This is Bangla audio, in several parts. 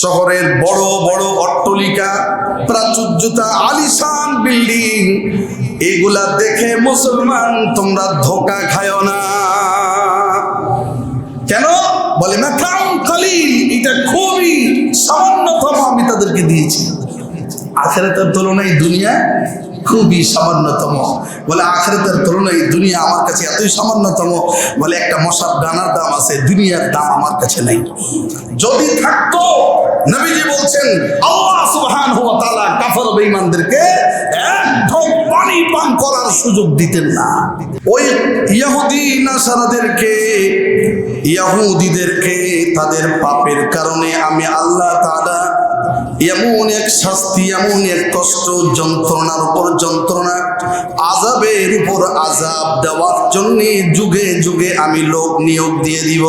শহরের বড় বড় অট্টালিকা, প্রাচুর্যতা, আলিশান বিল্ডিং, এগুলা দেখে মুসলমান তোমরা ধোঁকা খায়ো না। কেন? বলে মাতাউন কালিল, এটা খুবই সামান্যতম আমি তাদেরকে দিয়েছি। আখিরাতের তুলনায় দুনিয়া খুবই সামান্যতম। বলে আখিরাতের তুলনায় দুনিয়া আমার কাছে এতই সামান্যতম, বলে একটা মশার ডানার দাম আছে, দুনিয়ার দাম আমার কাছে নেই। যদি থাকতো, নবীজি বলছেন আল্লাহ সুবহানাহু ওয়া তাআলা কাফের বেঈমানদেরকে এক ঢোক পানি পান করার সুযোগ দিতেন না। ওই ইহুদি নাসারাদেরকে, ইহুদিদেরকে তাদের পাপের কারণে আমি আল্লাহ তাআলা এমন এক শাস্তি, এমন এক কষ্ট, যন্ত্রণার উপর যন্ত্রণা, আযাবের উপর আযাব দেওয়ার জন্য যুগে যুগে আমি লোক নিয়োগ দিয়ে দিব।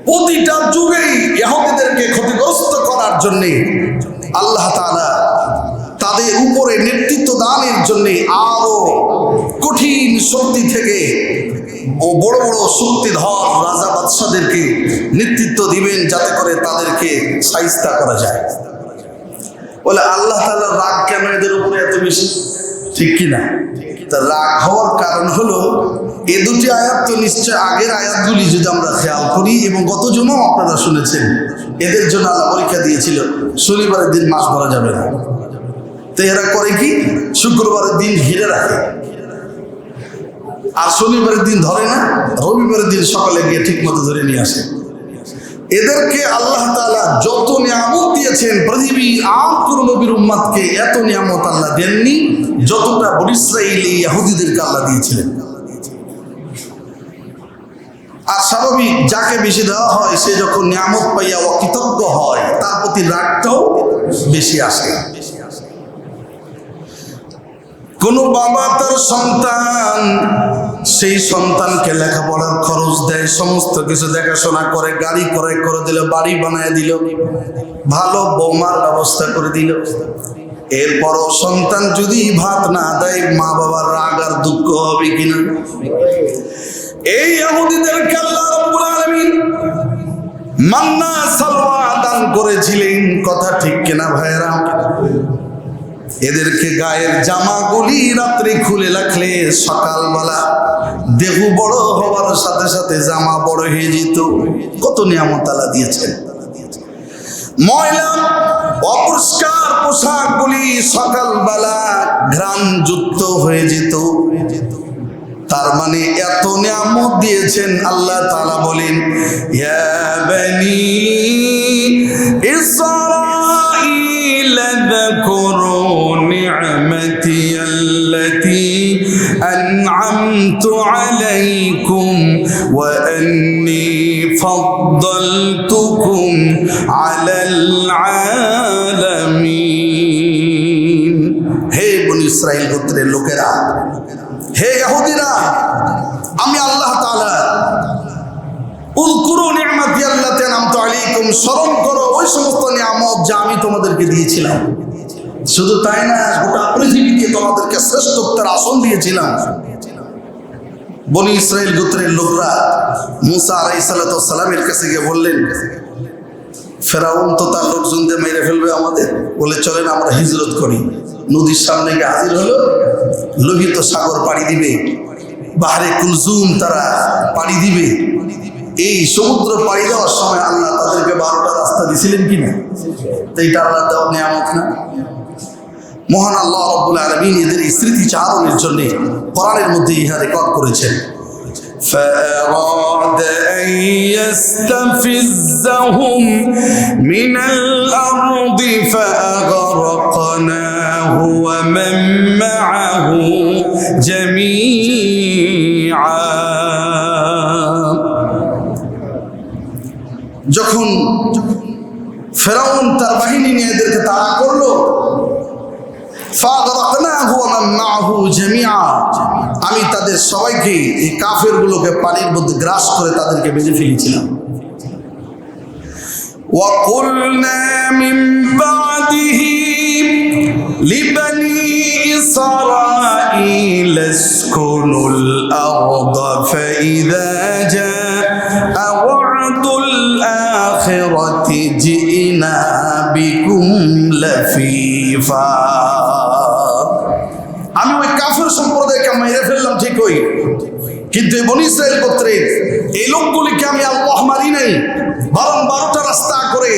প্রতিটা যুগেই ইহুদিদেরকে ক্ষতিগ্রস্ত করার জন্য আল্লাহ তাআলা তাদের উপরে নেতৃত্ব দানের জন্য আরো কঠিন শক্তি থেকে বড় বড় শক্তিধর রাজা বাদশাদেরকে নেতৃত্ব দিবেন, যাতে করে তাদেরকে শায়েস্তা করা যায়। বলে আল্লাহ তাআলার রাগ কেন এদের উপরে এত বেশি? ঠিক কিনা? তা রাগ হওয়ার কারণ হলো এ দুটি আয়াত তো নিশ্চয় আগের আয়াতগুলি যদি আমরা খেয়াল করি, এবং গত জুমাও আপনারা শুনেছেন, এদের জন্য আল্লাহ পরীক্ষা দিয়েছিল শনিবারের দিন মাছ ধরা যাবে না। তো এরা করে কি? শুক্রবারের দিন ঘিরে রাখে, আর শনিবারের দিন ধরে না, রবিবারের দিন সকালে গিয়ে ঠিক মতো ধরে নিয়ে আসে। এদেরকে আল্লাহ তাআলা যত নিয়ামত দিয়েছেন, পৃথিবীর আর কোনো নবীর উম্মতকে এত নিয়ামত আল্লাহ দেননি যতটা বনী ইসরাঈলী ইহুদিদেরকে আল্লাহ দিয়েছিলেন। আর স্বাভাবিক, যাকে বেশি দেওয়া হয় সে যখন নিয়ামত পাইয়া অকৃতজ্ঞ হয়, তার প্রতি রাগটাও বেশি আসে। কোন বাবা তার সন্তান, সেই সন্তানকে লেখাপড়ার খরচ দেয়, সমস্ত কিছু দেখাশোনা করে, গাড়ি ক্রয় করে দিল, বাড়ি বানায় দিল, ভালো বৌমার ব্যবস্থা করে দিল। এরপরও সন্তান যদি ভাত না দেয়, মা বাবার রাগ আর দুঃখ হবে কিনা? এই ইহুদিদেরকে আল্লাহ রাব্বুল আলামিন মান্না সালওয়া দান করেছিলেন, কথা ঠিক কিনা ভাইয়েরা? এদেরকে গায়ের জামাগুলি রাত্রে খুলে রাখলে সকালবেলা দেহ বড় হওয়ার সাথে সাথে জামা বড় হয়ে যেত। কত নিয়ামত আল্লাহ দিয়েছেন। ময়লা অপরিষ্কার পোশাকগুলি সকালবেলা ঘ্রাণযুক্ত হয়ে যেত। তার মানে এত নিয়ামত দিয়েছেন। আল্লাহ তাআলা বলেন, ইয়া বনি ইসরাঈল যাকুরু নি'মাতি আল্লাতী আন'আমতু আলাইকুম ওয়া আন্নী ফাদ্দালতুকুম আলাল আলামিন। হে বনী ইসরাঈল গোত্রের লোকেরা, হে ইহুদিরা, আমি আল্লাহ তাআলা উযকুরু নি'মাতি আল্লাতী আন'আমতু আলাইকুম, স্মরণ করো ওই সমস্ত নিয়ামত যা আমি তোমাদেরকে দিয়েছিলাম। শুধু তাই না, গোটা পৃথিবীতে তোমাদেরকে শ্রেষ্ঠত্বের আসন দিয়েছিলাম। বনী ইসরাঈল গোত্রের লোকরা মুসা আলাইহিস সালামের কাছে গিয়ে বললেন, ফেরাউন তো তার লোকজনদের মেরে ফেলবে আমাদের, বলে চলেন আমরা হিজরত করি। নদীর সামনে গিয়ে হাজির হলো, লোহিত সাগর পাড়ি দিবে, বাহরে কুলজুম তারা পাড়ি দিবে। এই সমুদ্র পাড়ি দেওয়ার সময় আল্লাহ তাদেরকে 12টা রাস্তা দিয়েছিলেন কিনা? তো এটা আল্লাহ দেওয়া নিয়ামত না? মহান আল্লাহ রাব্বুল আলামিন এদের স্মৃতিচারণের জন্য কোরআনের মধ্যে ইহা রেকর্ড করেছেন। فأراد أن يستفزهم من الأرض فأغرقناه ومن معه جميعا। যখন ফেরাউন তার বাহিনী নিয়ে এদেরকে তাড়া করলো, ফাগরাকনাহু ওয়া মান মা'হু জামিআ, আমি তাদের সবাইকে, এই কাফেরগুলোকে পানির মধ্যে গ্রাস করে তাদেরকে বেঁধে ফেলেছিলাম। ওয়া কুলনা মিন বাদিহি লিবানি ইসরাঈল اسكنুল আরদ ফাইযা জাআ ওয়া'দুল আখিরাতি জিনা বিকুম লাফিফা। আমি ওই কাফের সম্প্রদায়কে মেরে ফেললাম ঠিকই, কিন্তু এই বনী ইসরাইল গোত্রের এই লোকগুলিকে আমি আল্লাহ মারি নাই, বরং 12টা রাস্তা করে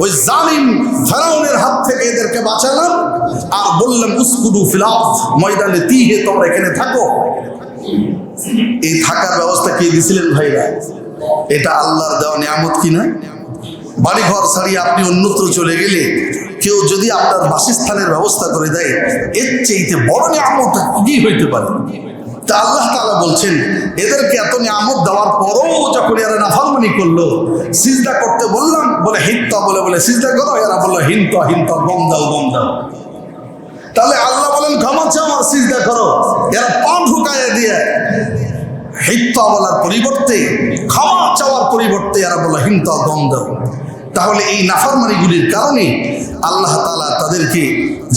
ওই জালিম ফেরাউনের হাত থেকে এদেরকে বাঁচালাম আর বললাম উসকুদু ফিল আরদ, ময়দানে তিহে তোমরা এখানে থাকো। এই থাকার ব্যবস্থা কে দিয়েছিলেন ভাইরা? এটা আল্লাহর দেওয়া নিয়ামত কিনা? বাড়িঘর ছাড়িয়ে আপনি অন্যত্র চলে গেলে কেউ যদি আপনার বাসস্থানের ব্যবস্থা করে দেয়, এর চাইতে বড় নিয়ামত কি হইতে পারে? তা আল্লাহ তাআলা বলছেন এদেরকে এত নিয়ামত দেওয়ার পরও যখন এরা নাফরমানি করলো, সিজদা করতে বললাম বলে হিত্তা বলে সিজদা করো, এরা বললো হিন্ত গম দাও। তাহলে আল্লাহ বলেন ক্ষমা চাও আর সিজদা করো, এরা পা ঢুকাইয়া দিয়ে হিত্তা বলার পরিবর্তে, ক্ষমা চাওয়ার পরিবর্তে এরা বললো হিন্ত গম দাও। তাহলে এই নাফরমানিগুলির কারণে আল্লাহ তাআলা তাদেরকে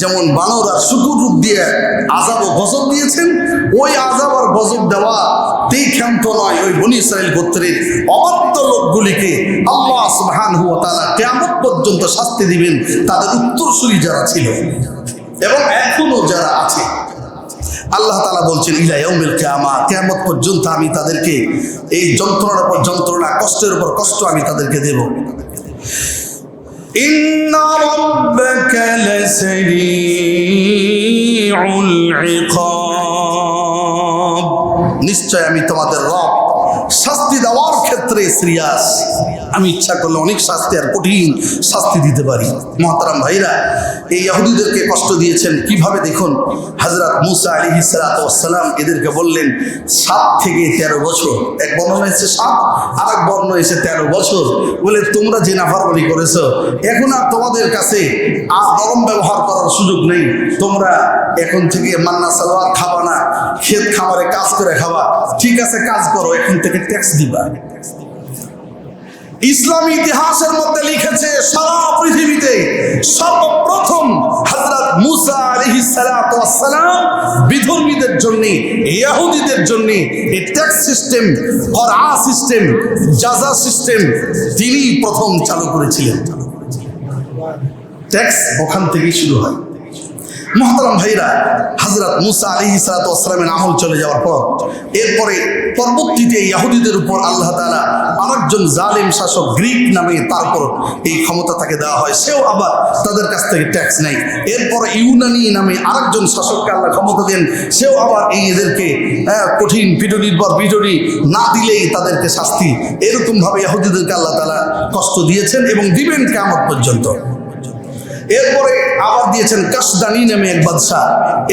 যেমন বানর আর শুকুর রূপ দিয়ে আযাব ও গজব দিয়েছেন, ওই আযাব আর গজব দেওয়া তেই ক্ষান্ত নয়, ওই বনী ইসরাইল গোত্রের অবাধ্য লোকগুলিকে আল্লাহ সুবহানাহু ওয়া তাআলা কিয়ামত পর্যন্ত শাস্তি দিবেন, তাদের উত্তরসূরি যারা ছিল এবং এখনো যারা আছে। আল্লাহ তাআলা বলছেন ইলা ইয়াউমিল কিয়ামা, কিয়ামত পর্যন্ত আমি তাদেরকে এই যন্ত্রণার উপর যন্ত্রণা, কষ্টের উপর কষ্ট আমি তাদেরকে দেব। ইন্না রাব্বাকা লাসারিউল ইকাব, নিশ্চয় আমি তোমাদের রব শাস্তি দেওয়ার ক্ষেত্রে সিরিয়াস। আমি ইচ্ছা করলে অনেক শাস্তি আর কঠিন শাস্তি দিতে পারি। মুহতারাম ভাইরা, এই ইহুদিদেরকে কষ্ট দিয়েছেন কিভাবে দেখুন। হযরত মূসা আলাইহিস সালাতু ওয়াস সালাম এদেরকে বললেন 7 থেকে 13 বছর, এক বর্ণনা এসেছে 7, আরেক বর্ণনা এসেছে 13 বছর, বলে তোমরা যে নাফরমানি করেছো এখন আর তোমাদের কাছে আর নরম ব্যবহার করার সুযোগ নেই, তোমরা এখন থেকে মান্না সালোয়ার খাবা না, ক্ষেত খামারে কাজ করে খাবা। ঠিক আছে, কাজ করো, এখন থেকে ট্যাক্স দিবা। ইসলামী ইতিহাসের মধ্যে লিখেছে সারা পৃথিবীতে সর্বপ্রথম হযরত মূসা আলাইহিস সালাতু ওয়াস সালাম বিধর্মীদের জন্য, ইহুদিদের জন্য এই ট্যাক্স সিস্টেম, করা সিস্টেম, জাযা সিস্টেম তিনি প্রথম চালু করেছিলেন। ট্যাক্স ওখান থেকেই শুরু হয়। মুহতারাম ভাইরা, হযরত মূসা আলাইহিস সালাতু ওয়াস সালামের আমল চলে যাওয়ার পর এরপরে পরবর্তীতে ইহুদিদের উপর আল্লাহ তাআলা আরেকজন জালিম শাসক গ্রিক নামে তারপর এই ক্ষমতা তাকে দেওয়া হয়, সেও আবার তাদের কাছ থেকে ট্যাক্স নেয়। এরপর ইউনানি নামে আরেকজন শাসককে আল্লাহ ক্ষমতা দেন, সেও আবার এই এদেরকে কঠিন পিটুনির পর পিটুনি না দিলেই তাদেরকে শাস্তি, এরকমভাবে ইহুদিদেরকে আল্লাহ তাআলা কষ্ট দিয়েছেন এবং দিবেন কিয়ামত পর্যন্ত। এরপরে আবার দিয়েছেন কাশদানি নামে এক বাদশাহ,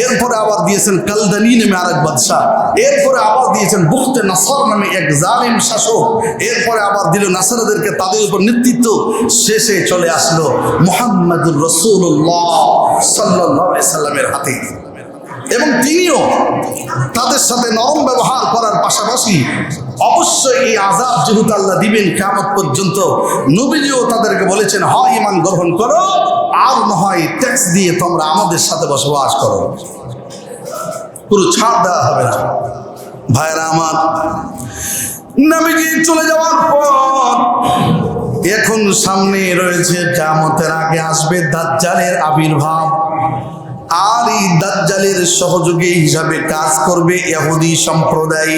এরপরে আবার দিয়েছেন কালদানি নামে আরেক বাদশাহ, এরপরে আবার দিয়েছেন বুখতে নাসর নামে এক জালিম শাসক, এরপরে আবার দিল নাসারাদেরকে তাদের উপর নেতৃত্ব। শেষে চলে আসলো মুহাম্মদুর রাসূলুল্লাহ সাল্লাল্লাহু আলাইহি সাল্লামের হাতে এবং তিনিও তাদের সাথে নরম ব্যবহার করার পাশাপাশি অবশ্যই এই আযাব যেহেতু আল্লাহ দিবেন কিয়ামত পর্যন্ত, নবীজিও তাদেরকে বলেছেন হয় ঈমান গ্রহণ করো আর না হয় ট্যাক্স দিয়ে তোমরা আমাদের সাথে বসবাস করো, পুরো ছাড় দেওয়া হবে না। ভাইরা আমার, নবীজি চলে যাওয়ার পর এখন সামনে রয়েছে কিয়ামতের আগে আসবে দাজ্জালের আবির্ভাব, আর এই দাজ্জালের সহযোগী হিসাবে কাজ করবে ইহুদি সম্প্রদায়।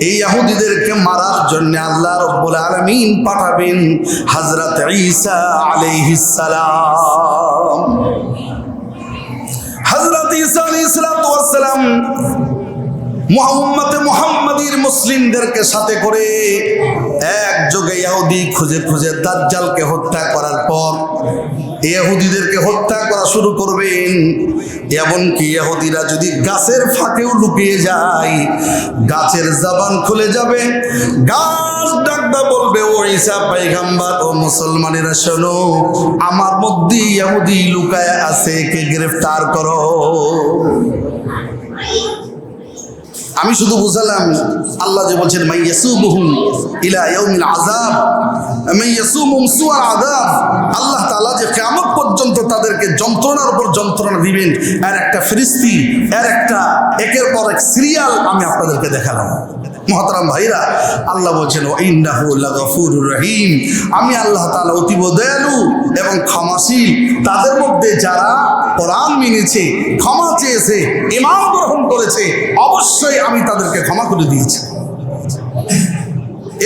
এই ইহুদিদেরকে মারার জন্য আল্লাহ রাব্বুল আলামিন পাঠাবেন হযরত ঈসা আলাইহিস সালাম। হযরত ঈসা আলাইহিস সালাম মুহাম্মাদির মুসলিমদেরকে সাথে করে একযোগে ইহুদি খুঁজে খুঁজে দাজ্জালকে হত্যা করার পর ইহুদিদেরকে হত্যা করা শুরু করবেন। এমনকি ইহুদিরা যদি গাছের ফাঁকেও লুকিয়ে যায়, গাছের জবান খুলে যাবে, গাছ ডাকটা বলবে ও ঈসা পয়গম্বর, ও মুসলমানেরা শোনো, আমার মধ্যে ইহুদি লুকায় আছে, কে গ্রেফতার করো। আমি শুধু বুঝালাম, আল্লাহ যে বলছেন মাইয়াসুমুহুম ইলা ইয়াউমিল আযাব, মাইয়াসুমুহুম সুআল আযাব, আল্লাহ তাআলা যে কিয়ামত পর্যন্ত তাদেরকে যন্ত্রণার উপর যন্ত্রণা দিবেন, এর একটা ফিরিস্তি, এর একটা একের পর এক সিরিয়াল আমি আপনাদেরকে দেখালাম। মুহতারাম ভাইরা, আল্লাহ বলছেন ইন্নাহু লাগাফুরুর রহিম, আমি আল্লাহ তাআলা অতীব দয়ালু এবং ক্ষমাশীল। তাদের মধ্যে যারা কোরআন মেনেছে, ক্ষমা চেয়েছে, ঈমান গ্রহণ করেছে, অবশ্যই আমি তাদেরকে ক্ষমা করে দিয়েছি।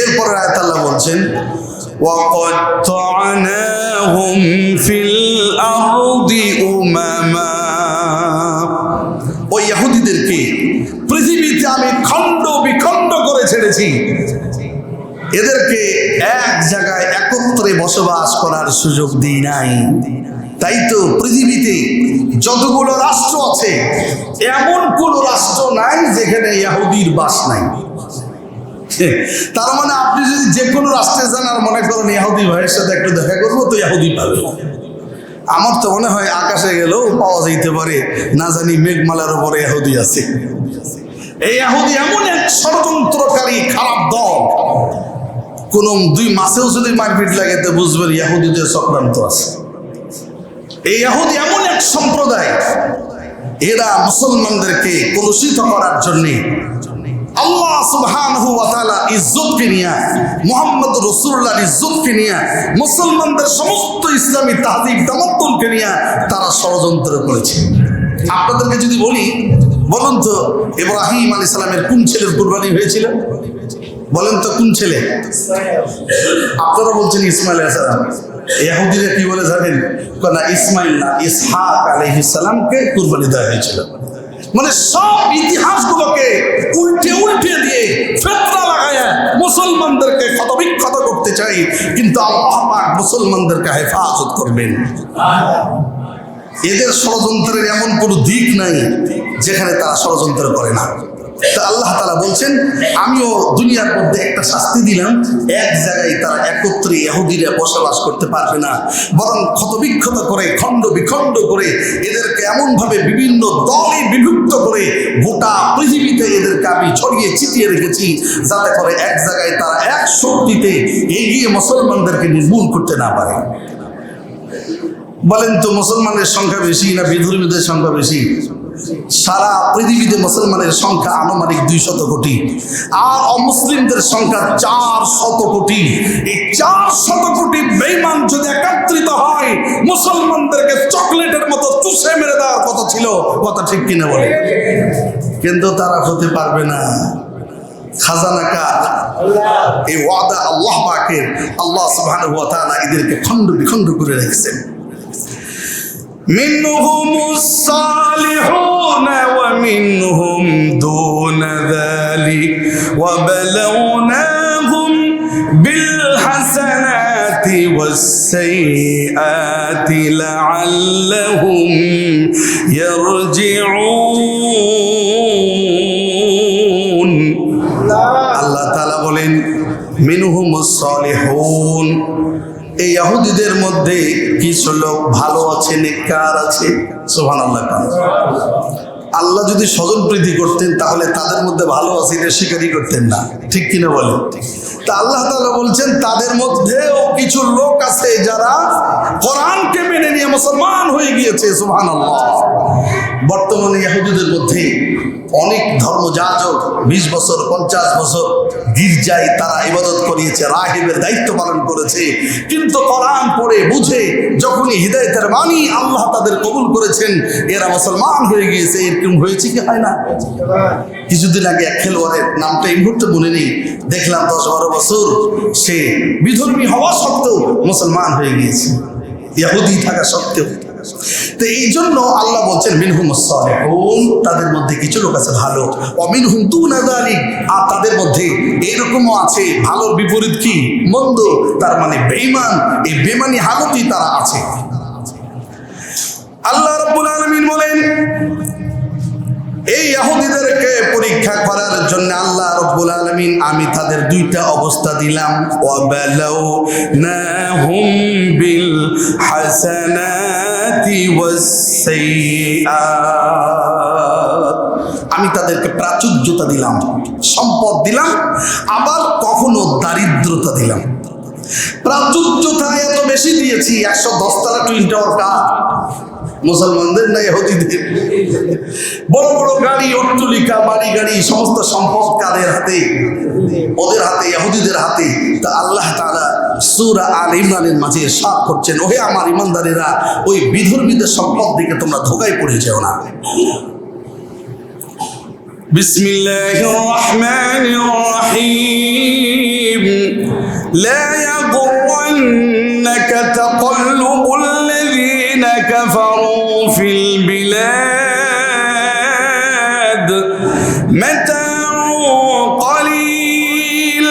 এরপরে আয়াত আল্লাহ বলছেন وَقَطَّعْنَاهُمْ فِي الْأَرْضِ أُمَمًا, ওই ইহুদিদেরকে পৃথিবীতে আমি খণ্ড বিখণ্ড করে ছেড়েছি, এদেরকে এক জায়গায় একত্রে বসবাস করার সুযোগ দিই নাই। তাই তো পৃথিবীতে যতগুলো রাষ্ট্র আছে, এমন কোন রাষ্ট্র নাই যেখানে ইহুদির বাস নাই। তার মানে আপনি যদি যে কোনো রাষ্ট্রে যান আর মনে করেন ইহুদি ভাইয়ের সাথে একটু দেখা করবো, তো ইহুদি পাবে। আমার তো মনে হয় আকাশে গেলেও পাওয়া যাইতে পারে, না জানি মেঘমালার উপরে ইহুদি আছে। এই ইহুদি এমন এক ষড়যন্ত্রকারী খারাপ দল, কোন দুই মাসেও যদি মারপিট লাগে তো বুঝবেন ইহুদিদের চক্রান্ত আছে। এই ইহুদি এমন এক সম্প্রদায়, এরা মুসলমানদেরকে কলুষিত করার জন্যে আল্লাহ সুবহানাহু ওয়া তাআলা ইজ্জতকে নিয়ে, মুহাম্মদ রাসূলুল্লাহর ইজ্জতকে নিয়ে, মুসলমানদের সমস্ত ইসলামী তাহযীব তামাদ্দুনকে নিয়ে তারা ষড়যন্ত্র করেছে। আপনাদেরকে যদি বলি, বলুন তো ইব্রাহিম আলাইহিস সালামের কোন ছেলের কুরবানি হয়েছিল? বলেন তো কোন ছেলে? আপনারা বলছেন ইসমাইল আলাইহিস সালাম। ইহুদিরা কি বলে জানেন? না, ইসমাইল না, ইসহাক আলাইহিস সালামকে কুরবানি দেওয়া হয়েছিল। মানে সব ইতিহাসগুলোকে উল্টে উল্টে দিয়ে ফিতনা লাগায়া মুসলমানদেরকে ক্ষতবিক্ষত করতে চাই, কিন্তু আল্লাহ পাক মুসলমানদেরকে হেফাজত করবেন। এদের ষড়যন্ত্রের এমন কোনো দিক নাই যেখানে তারা ষড়যন্ত্র করে না। তা আল্লাহ তাআলা বলছেন, আমিও দুনিয়ার মধ্যে একটা শাস্তি দিলাম, এক জায়গায় তারা একত্রে ইহুদিরা বসবাস করতে পারবে না, বরং ক্ষতবিক্ষত করে, খণ্ড বিখণ্ড করে, এদেরকে এমনভাবে বিভিন্ন দলে বিভক্ত করে গোটা পৃথিবীতে এদেরকে আমি ছড়িয়ে ছিটিয়ে রেখেছি, যাতে করে এক জায়গায় তারা এক শক্তিতে এগিয়ে মুসলমানদেরকে নির্মূল করতে না পারে। বলেন তো মুসলমানের সংখ্যা বেশি না বিধর্মীদের সংখ্যা বেশি? সারা পৃথিবীতে মুসলমানের সংখ্যা আনুমানিক 200 কোটি, আর অমুসলিমদের সংখ্যা 400 কোটি। এই 400 কোটি বেঈমান যদি একত্রিত হয়, মুসলমানদেরকে চকলেটের মতো চুষে মেরে দেওয়ার কথা ছিল, কথা ঠিক কিনা বলে? কিন্তু তারা হতে পারবে না। খাজানা কার? এই ওয়াদা আল্লাহ পাকের। আল্লাহ সুবহানাহু ওয়া তাআলা এদেরকে খণ্ড বিখণ্ড করে রেখেছেন। منهم الصالحون ومنهم دون ذلك وبلوناهم بالحسنات والسيئات لعلهم يرجعون। আল্লাহ তাআলা বলেন মিনহুমুস সালিহুন, এই ইহুদিদের মধ্যে কিছু লোক ভালো আছে, নেককার আছে। সুবহানাল্লাহ। আল্লাহ যদি স্বজন প্রীতি করতেন তাহলে তাদের মধ্যে ভালো আছে এটা স্বীকারই করতেন না, ঠিক কিনা বলেন? তা আল্লাহ তাআলা বলছেন তাদের মধ্যেও কিছু লোক আছে যারা কোরআনকে মেনে নিয়ে মুসলমান হয়ে গিয়েছে। সুবহানাল্লাহ। বর্তমানে ইহুদিদের মধ্যে অনেক ধর্মযাজক 20 বছর 50 বছর গির্জায় তারা ইবাদত করিয়েছে, রাহিবের দায়িত্ব পালন করেছে, কিন্তু কোরআন পড়ে বুঝে যখনই হিদায়াতের বাণী আল্লাহ তাদের কবুল করেছেন, এরা মুসলমান হয়ে গিয়েছে। এরকম হয়েছে কি হয় না? কিছুদিন আগে এক খেলোয়াড়ের নামটা এই মুহূর্তে মনে নেই, দেখলাম 10-12 বছর সে বিধর্মী হওয়া সত্ত্বেও মুসলমান হয়ে গিয়েছে, ইহুদি থাকা সত্ত্বেও। তো এই জন্য আল্লাহ বলছেন মিনহুমুস সালিহুন, তাদের মধ্যে কিছু লোক আছে ভালো, ওয়ামিনহুম দুনা যালিক, আর তাদের মধ্যে এরকমও আছে ভালোর বিপরীত কি? মন্দ, তার মানে বেঈমান। এই বেঈমানি হালতই তারা আছে। আল্লাহ রাব্বুল আলামিন বলেন এই ইহুদিদেরকে পরীক্ষা করার জন্য আল্লাহ রাব্বুল আলামিন আমি তাদের দুইটা অবস্থা দিলাম, ওয়াবালাউনাহুম বিল হাসানাতি ওয়াস সাইয়্যাত, আমি তাদেরকে প্রাচুর্যতা দিলাম, সম্পদ দিলাম, আবার কখনো দারিদ্রতা দিলাম। প্রাচুর্যতা এত বেশি দিয়েছি, 110 তলা টুইন টাওয়ার কার? মুসলমানদের না ইহুদিদের? বড় বড় গাড়ি, অট্টালিকা, বাড়ি গাড়ি, সমস্ত সম্পদ কাদের হাতে? ওদের হাতে, ইহুদিদের হাতে। তা আল্লাহ তাআলা সূরা আল ইমরানের মাঝে ইরশাদ করছেন, ওহে আমার ঈমানদারেরা, ওই বিধর্মীদের সম্পদ দিকে তোমরা ধোঁকায় পড়ে যেও না। বিসমিল্লাহির রহমানির রহিম। লা ইয়াগুররান্নাকা তাকাল্লুবুল লাযীনা কাফারু ফিল বিলাদ মাতাউন ক্বালিল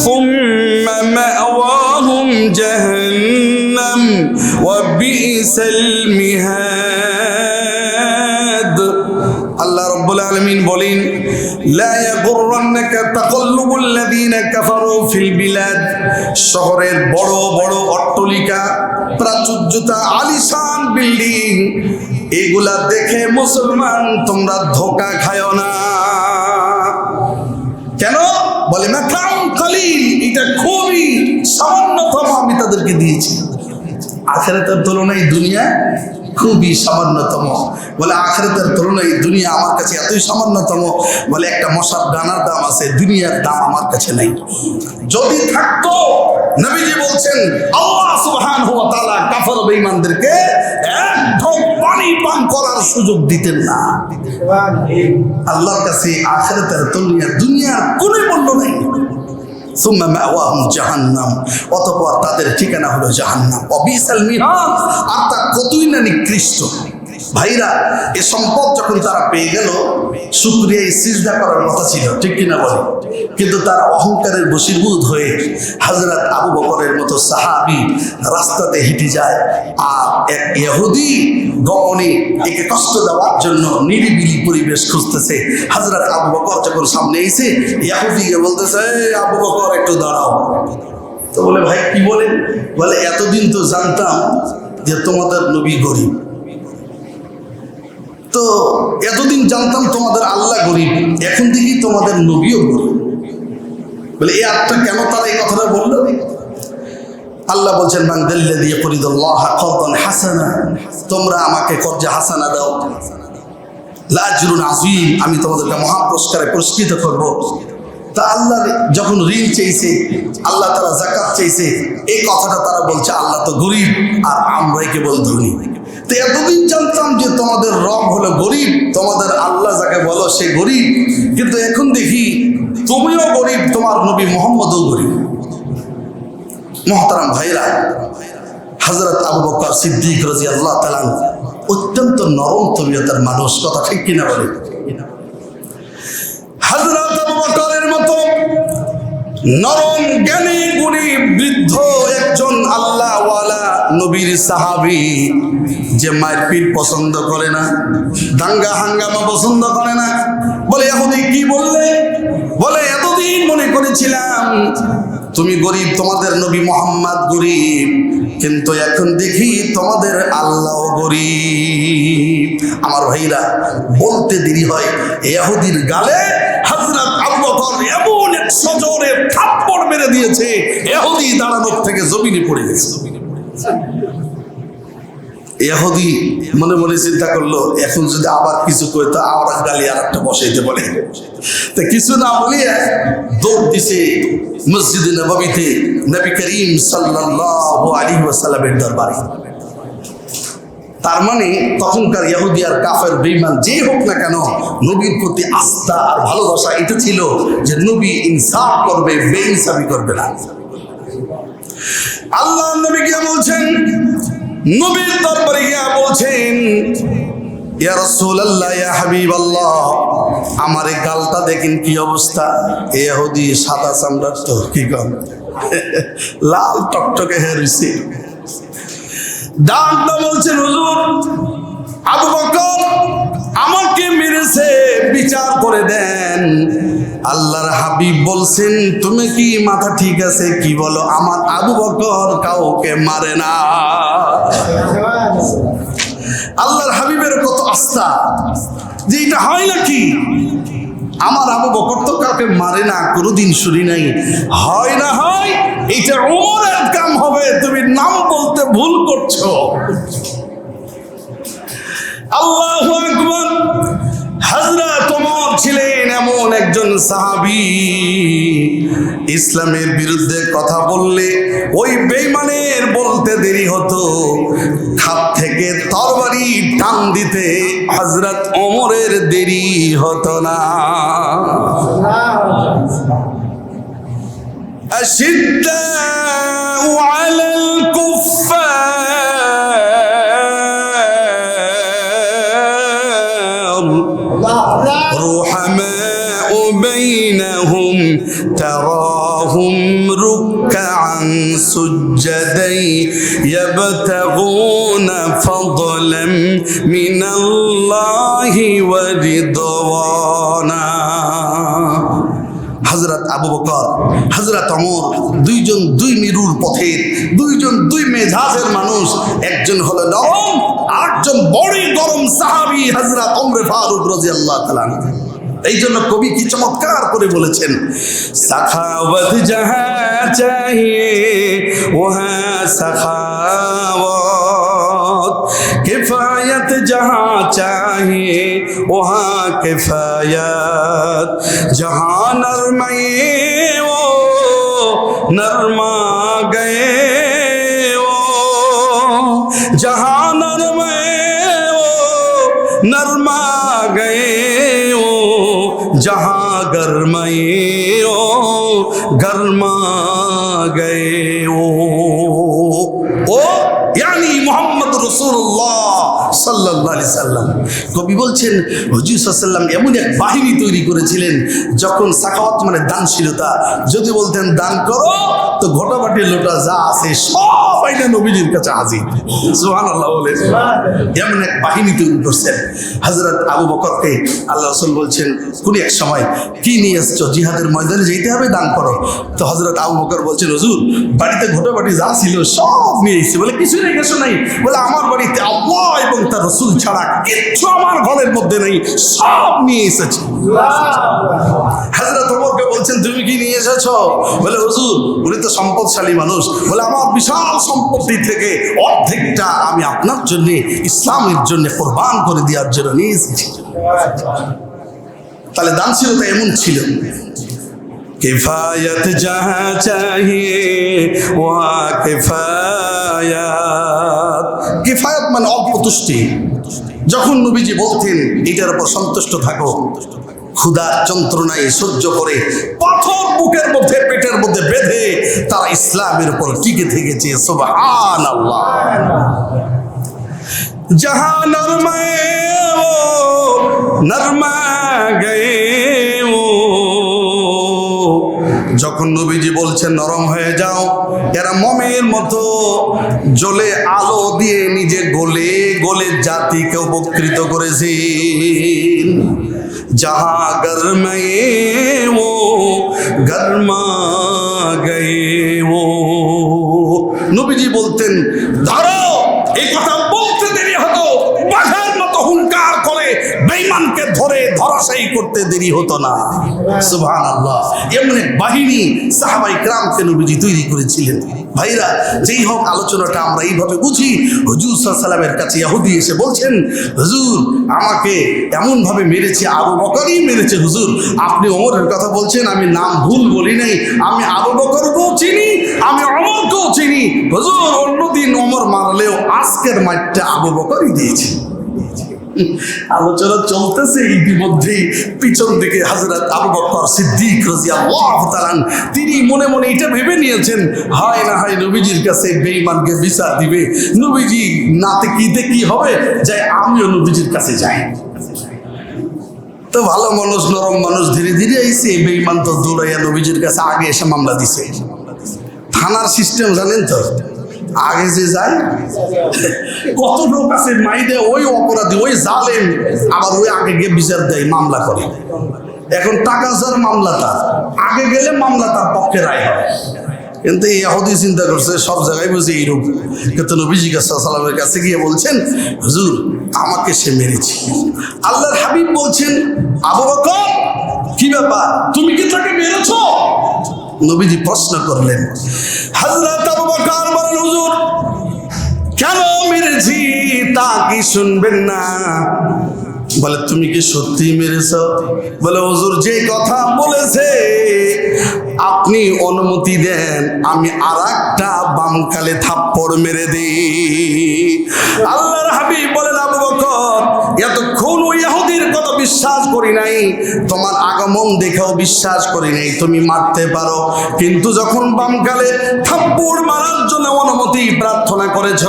সুম্মা মাওয়াহুম জাহান্নাম ওয়া বি'সাল মিহাদ। আল্লাহ রাব্বুল আলামিন বলেন, লা ইয়াগুররান্নাকা তাকাল্লুবুল লাযীনা কাফারু ফিল বিলাদ, শহরের বড় বড় অট্টালিকা, প্রাচুর্যতা, আলিশান বিল্ডিং, এগুলা দেখে মুসলমান তোমরা ধোঁকা খায়ো না। কেন? বলে মাতাউন কালিল, এটা খুবই সামান্যতম আমি তাদেরকে দিয়েছি। আখিরাতের তুলনায় দুনিয়া খুবই সামান্যতম। বলে আখিরাতের তুলনায় দুনিয়া আমার কাছে এতই সামান্যতম, বলে একটা মশার দানার দাম আছে, দুনিয়ার দাম আমার কাছে নেই। যদি থাকতো, নবীজি বলছেন আল্লাহ সুবহানাহু ওয়া তাআলা কাফের বেঈমানদেরকে এক ঢোক পানি পান করার সুযোগ দিতেন না। আল্লাহর কাছে আখিরাতের তুলনায় দুনিয়ার কোনো মূল্য নেই। সুম্মা মাওয়াহুম জাহান্নাম, অতঃপর তাদের ঠিকানা হলো জাহান্নাম। অবিসাল মিহাদ, আর তা কতই না নিকৃষ্ট। ভাইরা, এ সম্পদ যখন তারা পেয়ে গেল, শুকরিয়া সিজদা করার কথা ছিল, ঠিক কিনা বলে? কিন্তু তারা অহংকারের বশীভূত হয়ে হযরত আবু বকরের মতো সাহাবী রাস্তাতে হেঁটে যায়, আর এক ইহুদি গোপনে একে কষ্ট দেওয়ার জন্য নিরিবিলি পরিবেশ খুঁজতেছে। হযরত আবু বকর যখন সামনে এসে ইহুদিকে বলতেছে, এই আবু বকর একটু দাঁড়াও। তো বলে, ভাই কি বলেন? বলে, এতদিন তো জানতাম যে তোমাদের নবী গরিব, তো এতদিন জানতাম তোমাদের আল্লাহ গরিব, এখন দেখি তোমাদের নবীও গরিব। বলে, এই আত্মা কেন তারা এই কথাটা বললো? আল্লাহ বলছেন, বান্দাল্লাযী ইয়াকরিদুল্লাহ করদান হাসানা, তোমরা আমাকে কর্জে হাসানা দাও, লাজরুন আযীম, আমি তোমাদেরকে মহা পুরস্কারে পুরস্কৃত করব। তা আল্লাহ যখন ঋণ চাইছে, আল্লাহ তারা যাকাত চাইছে, এই কথাটা তারা বলছে আল্লাহ তো গরিব আর আমরাই কেবল ধনী। তো এতদিন জানতাম যে তোমাদের রব হলো গরিব, তোমাদের আল্লাহ যাকে বলো সে গরিব, কিন্তু এখন দেখি তুমিও গরিব, তোমার নবী মুহাম্মদও গরিব। মুহতারাম ভাইরা, হযরত আবু বকর সিদ্দিক রাদিয়াল্লাহু তাআলা অত্যন্ত নরম তবিয়তের মানুষ, কথা ঠিক কিনা বলে? হযরত আবু বকরের মতো নরম জ্ঞানী গুণী বৃদ্ধ একজন আল্লাহওয়ালা নবীর সাহাবী, যে মারপিট পছন্দ করে না, দাঙ্গা হাঙ্গামা পছন্দ করে না। বলে, ইহুদি কি বললে? বলে, এতদিন মনে করেছিলাম তুমি গরিব, তোমাদের নবী মুহাম্মদ গরিব, কিন্তু এখন দেখি তোমাদের আল্লাহ গরিব। আমার ভাইরা, বলতে দেরি হয়, ইহুদির গালে হযরত আবু বকর এমন এক সজোরে থাপ্পড় মেরে দিয়েছে, ইহুদি দাঁড়ানোর থেকে জমিনে পড়ে গেছে। ইহুদি মনে মনে চিন্তা করলো, এখন যদি আবার কিছু কই তো আবার গালি আর একটা বসাইতে বলে। তো কিছু না বলিয়া দৌড় দিছে মসজিদে নববীতে নবী করিম সাল্লাল্লাহু আলাইহি ওয়াসাল্লামের দরবারে। তার মানে তখনকার ইহুদি আর কাফের বেঈমান যে হোক না কেন, নবীর প্রতি আস্থা আর ভালোবাসা এটা ছিল যে নবী ইনসাফ করবে, বেইনসাফি করবে না। আল্লাহ নবী গিয়া বলছেন, নবীর দরবারে গিয়া বলছেন, ইয়া রাসূলুল্লাহ, ইয়া হাবিবাল্লাহ, আমার এই গালটা দেখেন কি অবস্থা। ইহুদি সাদা চামড়ার, তো কি কম লাল টকটকে হয়ে রয়েছে। ডাক্তার বলছেন, হুজুর আবু বকর আমাকে মেরেছে, বিচার করে দেন। আল্লাহর হাবিব বলছেন, তুমি কি মাথা ঠিক আছে? কি বলো? আমার আবু বকর কাউকে মারে না। আল্লাহর হাবিবের কত আস্থা যে এটা হয় নাকি? আমার আবু বকর তো কাউকে মারে না, কোনোদিন শুনি নাই। হয় না হয় এটা ওমরের কাম হবে, তুমি নাম বলতে ভুল করছো। সাহাবী ইসলামের বিরুদ্ধে কথা বললে ওই বেঈমানের বলতে দেরি হতো, খাপ থেকে তরবারি টান দিতে হযরত ওমরের দেরি হতো না। أشداء على الكفار رحماء بينهم تراهم ركعا سجدا يبتغون فضلا من الله ورضوانا। হযরত আবু বকর, হযরত ওমর দুইজন দুই মেরুর পথের, দুইজন দুই মেজাজের মানুষ। একজন হলো নরম, আরেকজন বড় গরম সাহাবী হযরত ওমর ফারুক রাদিয়াল্লাহু তাআলা। এই জন্য কবি কি চমৎকার করে বলেছেন, সাখাওয়াত জাহা চাহিয়ে ওহা সাখাওয়াত, কিফায়ত জাহা চাহিয়ে ওহা কিফায়ত, জাহা নরমায়ে ও নরমা গয়ে ও, জাহা নরমায়ে ও নরমা গয়ে ও, जहां गरमाए ओ गरमा गए ओ यानी मोहम्मद रसूलुल्लाह সাল্লাল্লাহু আলাইহি সাল্লাম। কবি বলছেন হুজুর সাল্লাল্লাহু আলাইহি সাল্লাম এমন এক বাহিনী তৈরি করেছিলেন, যখন সাখাওয়াত মানে দানশীলতা, যদি বলতেন দান করো তো ঘটাবাটি লোটা যা আছে সব আইনা নবীজির কাছে হাজির। সুবহানাল্লাহ বলে এমন এক বাহিনী তৈরি করছেন। হযরত আবু বকরকে আল্লাহ রাসূল বলছেন কোন এক সময়, কি নিয়ে এসছো? জিহাদের ময়দানে যেতে হবে, দান করো। তো হযরত আবু বকর বলছেন হুজুর বাড়িতে ঘটাবাটি যা ছিল সব নিয়ে এসেছি। বলে কিছু নেই, কিছু নাই। বলে আমার বাড়িতে আল্লাহ এবং তার রাসূল ছাড়া কিচ্ছু আমার ঘরের মধ্যে নেই, সব নিয়ে এসেছি। হযরত ওমরকে বলছেন তুমি কি নিয়ে এসেছো? বলে হুজুর উনি তো সম্পদশালী মানুষ। বলে আমার বিশাল সম্পত্তি থেকে অর্ধেকটা আমি আপনার জন্য, ইসলামের জন্য কোরবান করে দেওয়ার জন্য নিয়ে এসেছি। তাহলে দানশীলতা এমন ছিল। কিফায়াত যাহা চাহিয়ে ওয়া কিফায়াত, কিফায়াত মানে অল্প তুষ্টি। যখন নবীজি বলতেন এটার উপর সন্তুষ্ট থাকো, ক্ষুধার যন্ত্রণায় সহ্য করে পাথর বুকের মধ্যে পেটের মধ্যে বেঁধে তারা ইসলামের উপর টিকে থেকেছে। সুবহানাল্লাহ। जहां नरमाए वो नरमा गए वो, যখন নবীজি বলছেন নরম হয়ে যাও, এরা মোমের মতো জ্বলে আলো দিয়ে নিজে গলে গলে জাতিকে উপকৃত করেছেন। जहां गरमाए वो गरमा गए वो, নবীজি বলতেন ধরো। এই কথা বলতে দেরি হতো, বাঘের মতো হুঙ্কার করে বেঈমানকে ধরে ধরাশায়ী করতে দেরি হতো না। সুবহানাল্লাহ। এমন এক বাহিনী সাহাবায়ে কেরামকে নবীজি তৈরি করেছিলেন। ভাইরা, যেই হোক আলোচনাটা আমরা এইভাবে বুঝি। হুজুর সাল্লাল্লাহু আলাইহি ওয়াসাল্লামের কাছে ইহুদি এসে বলছেন হুজুর আমাকে এমন ভাবে মেরেছে, আবু বকরই মেরেছে। হুজুর আপনি ওমরের কথা বলছেন, আমি নাম ভুল বলি নাই, আমি আবু বকরকেও চিনি, আমি ওমরকেও চিনি। হুজুর অন্যদিন ওমর মারলেও আজকের মারটা আবু বকরই দিয়েছে। আলোচনা চলতেছে, ইতিমধ্যেই পিছন দিকে হযরত আবু বকর সিদ্দিক রাদিয়াল্লাহু তাআলা তিনি মনে মনে এটা ভেবে নিয়েছেন, হায় না হায় নবীজির কাছে বেঈমানকে বিচার দিবে, নবীজি নাতে কি হবে, যাই আমিও নবীজির কাছে যাই। তো ভালো মানুষ, নরম মানুষ ধীরে ধীরে আইছে, বেঈমান তো দৌড়াইয়া নবীজির কাছে আগে এসে মামলা দিছে। থানার সিস্টেম জানেন তো, আগে যে যায় কত লোক আছে মাইদে, ওই অপরাধী ওই জালেম আবার ওই আগে গিয়ে বিচার দেয়, মামলা করে। এখন টাকা যার মামলা তার, আগে গেলে মামলা তার পক্ষে রায় হয়। কিন্তু এই ইহুদি চিন্তা করছে সব জায়গায় বুঝে এইরূপ। কিন্তু নবীজি সাল্লাল্লাহু কাছে গিয়ে বলছেন হুজুর আমাকে সে মেরেছে। আল্লাহর হাবিব বলছেন আবু বকর কি ব্যাপার, তুমি কি তাকে মেরেছো? নবীজি প্রশ্ন করলেন। হযরত আবু বকর বলেন হুজুর কেন মেরেছি তা কি শুনবেন না? বলে তুমি কি সত্যি মেরেছ? বলে হুজুর যে কথা বলেছে আপনি অনুমতি দেন আমি আরেকটা বাম কালে থাপ্পড় মেরে দিই। আল্লাহর হাবিব বলেন আবু বকর এতক্ষণ ওই ইহুদির কথা বিশ্বাস করি নাই, তোমার আগমন দেখেও বিশ্বাস করি নাই, তুমি মারতে পারো, কিন্তু যখন বাম কালে থাপ্পড় মারার জন্য অনুমতি প্রার্থনা করেছ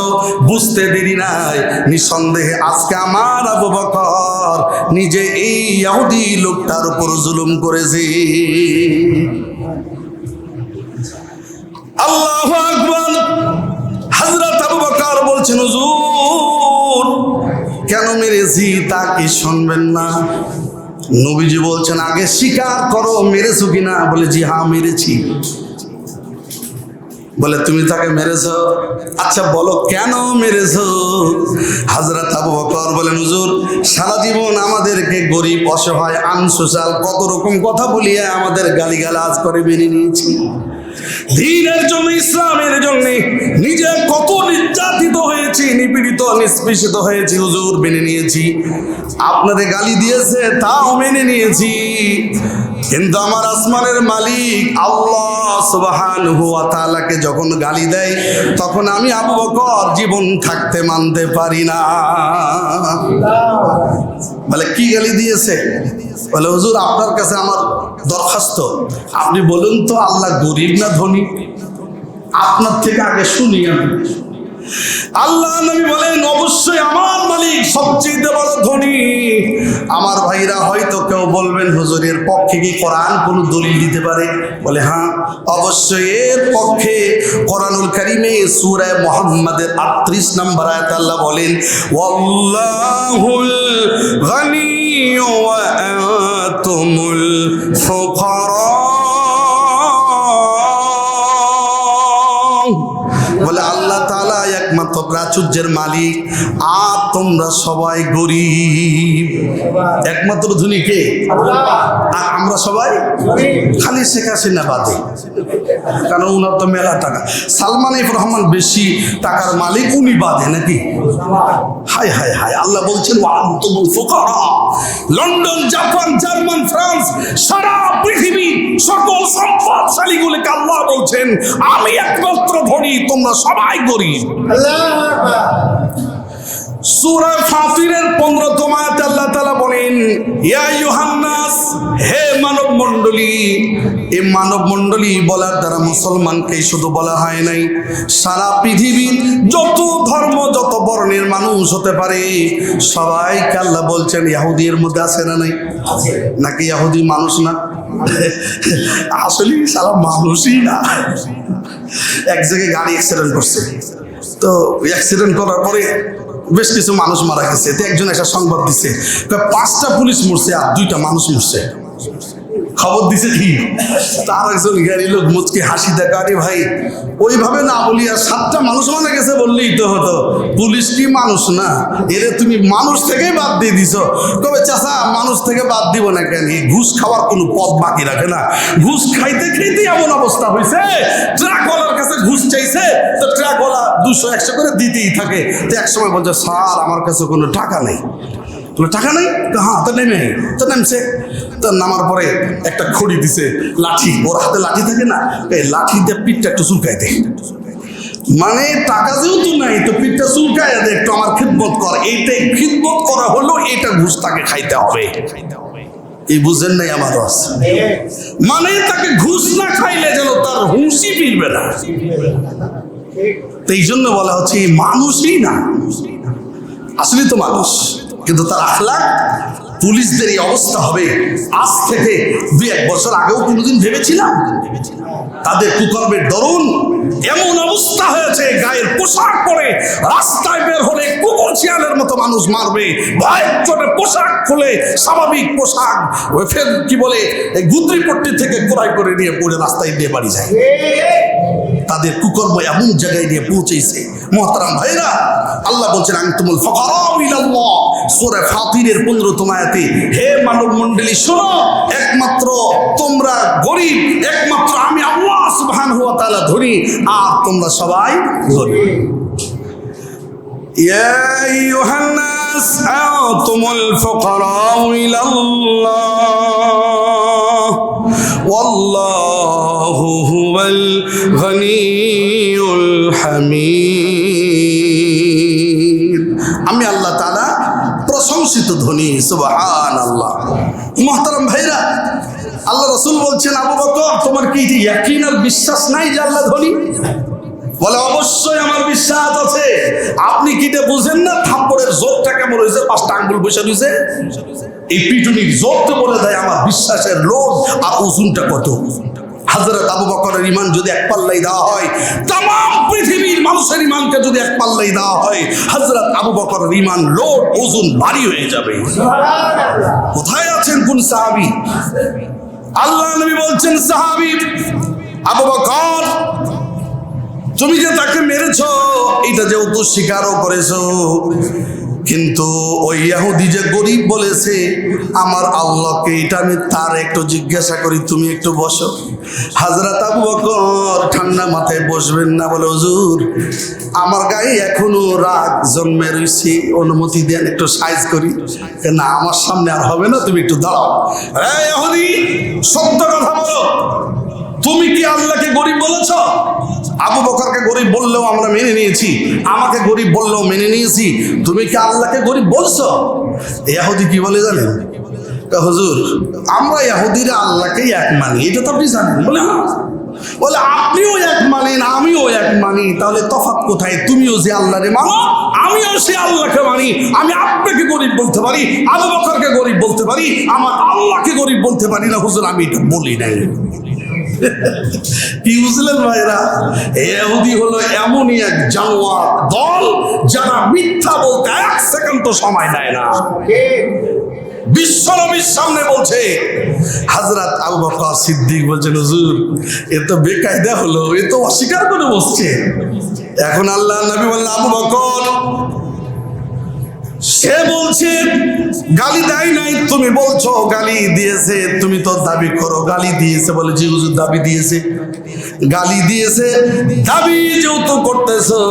বুঝতে দেরি নাই, নিঃসন্দেহে আজকে আমার আবু বকর নিজে এই ইহুদি লোকটার উপর জুলুম করেছে। আল্লাহু আকবার। হযরত আবু বকর বলছেন হুজুর কেন মেরেছি তা কি শুনবেন না? নবীজি বলছেন আগে স্বীকার করো মেরেছো কিনা? বলে জি হ্যাঁ মেরেছি। বলে তুমি তাকে মেরেছো? আচ্ছা বলো কেন মেরেছো? হযরত আবু বকর বলেন হুজুর সারা জীবন আমাদেরকে গরিব অসহায় আনসোশাল কত রকম কথা বলিয়া আমাদের গালিগালাজ করে মেনে নিয়েছি, দ্বীনের জন্য ইসলামের জন্য নিজে কত নির্যাতিত হয়েছি, নিপীড়িত নিষ্পেষিত হয়েছি, হুজুর মেনে নিয়েছি। আপনাদের গালি দিয়েছে তাও মেনে নিয়েছি, কিন্তু আমার আসমানের মালিক আল্লাহ সুবহানাহু ওয়া তাআলাকে যখন গালি দেয় তখন আমি আবু বকর জীবন থাকতে মানতে পারি না। বলে কি গালি দিয়েছে? বলে হুজুর আপনার কাছে আমার দরখাস্ত, আপনি বলুন তো আল্লাহ গরিব না ধনী? আপনার থেকে আগে শুনি আমি। আল্লাহ নবী বলেন অবশ্যই আমার মালিক সবচেয়ে বড় ধনী। আমার ভাইরা হয়তো কেউ বলবেন হুজুরের পক্ষে কি কোরআন কোন দলিল দিতে পারে? বলে হ্যাঁ অবশ্যই এর পক্ষে কোরআনুল কারীমে সূরা মুহাম্মাদের 38 নম্বর আয়াত আল্লাহ বলেন ওয়াল্লাহুল গানিয়্যু ওয়া আনতুমুল ফুকারা। বলে আল্লাহ তাআলা একমাত্র প্রাচুর্যের মালিক আর তোমরা সবাই গরিব। একমাত্র ধনী কে? আর আমরা সবাই খালি শেখ হাসিনা বাদে, কারণ উনার তো মেলা টাকা। সালমান এফ রহমান বেশি টাকার মালিক, উনি বাদে নাকি? হায় হায় হায়, আল্লাহ বলছেন ওয়ান্তুমুল ফুকারা। লন্ডন, জাপান, জার্মান, ফ্রান্স, সারা পৃথিবী সকল সম্পদশালীগুলোকে আল্লাহ বলছেন আমি একমাত্র ধনী, তোমরা সবাই গরিব। সূরা ফাতিরের 15তম আয়াতে আল্লাহ তাআলা বলেন ইয়া আইয়ুহান নাস, হে মানব মণ্ডলী। এই মানব মণ্ডলী বলার দ্বারা মুসলমানকে শুধু বলা হয় নাই, সারা পৃথিবীর যত ধর্ম যত বর্ণের মানুষ হতে পারে সবাইকে আল্লাহ বলছেন। ইহুদির মধ্যে আছে না নাই? নাকি ইহুদি মানুষ না? আসলে সারা মানুষই না। এক জায়গায় গাড়ি অ্যাক্সিডেন্ট করছে, তো অ্যাক্সিডেন্ট করার পরে বেশ কিছু মানুষ মারা গেছে। তো একজন একটা সংবাদ দিছে 5টা পুলিশ মরছে আর 2টা মানুষ মরছে। খবর দিছে কি? তার একজন গাড়ি লোক মুচকি হাসি দেখা, আরে ভাই ওইভাবে না বলি আর 7টা মানুষ মারা গেছে বললেই তো হতো, পুলিশ কি মানুষ না? এরে তুমি মানুষ থেকেই বাদ দিয়ে দিছো। তবে চাচা মানুষ থেকে বাদ দিব না কেন? ঘুষ খাওয়ার কোনো পথ বাকি রাখে না। ঘুষ খাইতে খাইতে এমন অবস্থা হয়েছে, ট্রাকওয়ালার কাছে ঘুষ চাইছে তো ট্রাকওয়ালা 200-100 করে দিতেই থাকে। তো এক সময় বলছে স্যার আমার কাছে কোনো টাকা নেই। টাকা নেই? হ্যাঁ, তো নেমে তো নামছে। তো নামার পরে একটা খড়ি দিছে, লাঠি, ওর হাতে লাঠি থাকে না, এই লাঠি দিয়ে পিঠটা একটু চুলকাই দে। মানে টাকা যেহেতু নাই তো পিঠটা চুলকাই দে, একটু আমার খিদমত কর। এইটাই খিদমত করা হলো, এটা ঘুষ তাকে খাইতে হবে। এই বুঝেন নাই আমার রস? মানে তাকে ঘুষ না খাইলে যেন তার হুঁশই ফিরবে না। তো এই জন্য বলা হচ্ছে মানুষই না, আসলে তো মানুষ, কিন্তু তার আখলাক। পুলিশদের এই অবস্থা হবে আজ থেকে 2-1 বছর আগেও কোনোদিন ভেবেছিলাম? তাদের কুকর্মের দরুন এমন অবস্থা হয়েছে, গায়ের পোশাক পরে রাস্তায় বের হলে কুকুর শিয়ালের মতো মানুষ মারবে, ভয়ের চোটে পোশাক খুলে স্বাভাবিক পোশাক ফের কি বলে গুদ্রি পট্টি থেকে ক্রয় করে নিয়ে পড়ে রাস্তায় দিয়ে বাড়ি যায়। তাদের কুকর্ম এমন জায়গায় নিয়ে পৌঁছেছে। মুহতারাম ভাইরা, আল্লাহ বলছেন আনতুমুল ফুকারা ইলাল্লাহ, সূরা ফাতিরের 15তম আয়াতে, হে মানব মণ্ডলী শোনো, একমাত্র তোমরা গরিব, একমাত্র আমি আল্লাহ সুবহানাহু ওয়া তাআলা ধনী, আর তোমরা সবাই গরিব। ইয়া আইয়ুহান নাস, আনতুমুল ফুকারাউ ইলাল্লাহ ওয়াল্লাহু হুয়াল গনিয়ুল হামিদ। আমি আল্লাহ তাআলা প্রশংসিত ধনী। সুবহানাল্লাহ। মুহতারাম ভাইরা, আল্লাহ রাসূল বলছেন, আবু বকর তোমার কি ইয়াকিন আর বিশ্বাস নাই যে আল্লাহ ধনী? বলে অবশ্যই আমার বিশ্বাস আছে। আপনি কি বুঝেন না থাপ্পড়ের জোরটা কেমন হয়েছে? 5টা আঙ্গুল বসে দিয়েছে। এই পিটুনির জোরটা বলে দেয় আমার বিশ্বাসের লোড আর ওজনটা কত। হযরত আবু বকরের ঈমান যদি এক পাল্লাই দেওয়া হয়, তাম পৃথিবীর মানুষের ঈমানকে যদি এক পাল্লাই দেওয়া হয়, হযরত আবু বকরের ঈমান লোড ওজন ভারী হয়ে যাবে। কোথায় আছেন কোন সাহাবী? আল্লাহ নবী বলছেন, সাহাবী আবু বকর, তুমি যে তাকে মেরেছো এটা যেহেতু স্বীকারও করেছো, কিন্তু ওই ইহুদি যে গরিব বলেছে আমার আল্লাহকে, এটা আমি তার একটু জিজ্ঞাসা করি, তুমি একটু বসো। হযরত আবু বকর ঠান্ডা মাথায় বসবেন না, বলে হুজুর আমার গায়ে এখনো রাগ জন্মে রয়েছে, অনুমতি দেন একটু সাইজ করি। না আমার সামনে আর হবে না, তুমি একটু দাঁড়াও। এই ইহুদি, সত্য কথা বলো, তুমি কি আল্লাহকে গরিব বলেছ? আবু বকরকে গরিব বললেও আমরা মেনে নিয়েছি, আমাকে গরিব বললেও মেনে নিয়েছি, তুমি কি আল্লাহকে গরিব বলছো? ইহুদি কি বলে জানেন? হুজুর আমরা ইহুদিরা আল্লাহকেই এক মানি, এটা তো আপনি জানেন। বলে হ্যাঁ। বলে আপনিও এক মানেন আমিও এক মানি, তাহলে তফাৎ কোথায়? তুমিও যে আল্লাহরে মানো আমিও সে আল্লাহকে মানি। আমি আপনাকে গরিব বলতে পারি, আবু বকরকে গরিব বলতে পারি, আমার আল্লাহকে গরিব বলতে পারি না। হুজুর আমি এটা বলি নাই। কি বুঝলেন ভাইরা? ইহুদি হলো এমনই এক জানোয়ার দল যারা মিথ্যা বলতে 1 সেকেন্ড তো সময় নেয় না। বিশ্বনবীর সামনে বলছে, হযরত আবু বকর সিদ্দিক বলছেন, হুজুর এ তো বেকায়দা হলো, এ তো অস্বীকার করে বসছে। এখন আল্লাহ নবী বললেন, আবু বকর সে বলছে গালি দেয় নাই, তুমি বলছো গালি দিয়েছে, তুমি তো দাবি করো গালি দিয়েছে। বলে জি হুজুর দাবি দিয়েছে। গালি দিয়েছে দাবি যেহেতু করতেছো,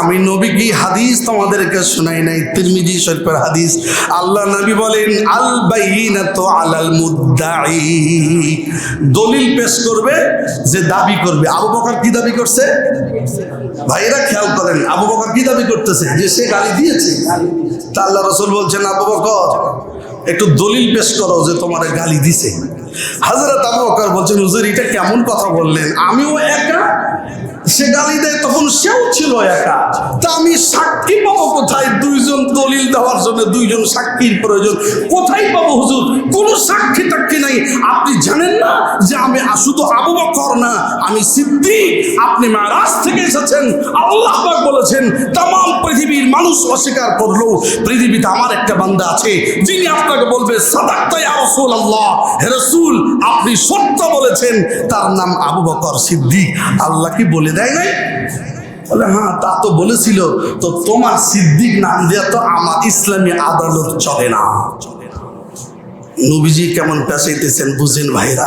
আমি নবী কি হাদিস তোমাদেরকে শোনাই নাই? তিরমিজি শরীফের হাদিস। আল্লাহ নবী বলেন, আল বাইনাতু আলাল মুদ্দাঈ, দলিল পেশ করবে যে দাবি করবে। আবু বকর কি দাবি করছে? ভাইরা খেয়াল করেন, আবু বকর কি দাবি করতেছে? যে সে গালি দিয়েছে। তা আল্লাহ রাসূল বলছেন, আবু বকর একটু দলিল পেশ করো যে তোমার গালি দিছে। হযরত আবু বকর বলছেন, হুজুর এটা কেমন কথা বললেন? আমিও একা, সে গালি দেয় তখন সেও ছিল একা, তা আমি সাক্ষী পাবো কোথায়? 2 জন দলিল দেওয়ার জন্য 2 জন সাক্ষীর প্রয়োজন, কোথায় পাবো হুজুর? কোনো সাক্ষী টাক্ষী নাই। আপনি জানেন না যে আমি শুধু আবু বকর না, আমি সিদ্দিক। আপনি মেরাজ থেকে এসেছেন, আল্লাহ পাক বলেছেন তাম পৃথিবীর মানুষ অস্বীকার করলেও পৃথিবীতে আমার একটা বান্দা আছে যিনি আপনাকে বলবে সাদাক্তা ইয়া রাসূলুল্লাহ, হে রাসূল আপনি সত্য বলেছেন, তার নাম আবু বকর সিদ্দিক। আল্লাহ কি বলে দেয় নাই? বলে হ্যাঁ তা তো বলেছিল, তো তোমার সিদ্দিক নাম দেওয়া তো আমার ইসলামী আদালত চলে না। নবীজি কেমন পেশাইতেছেন বুঝেন ভাইরা।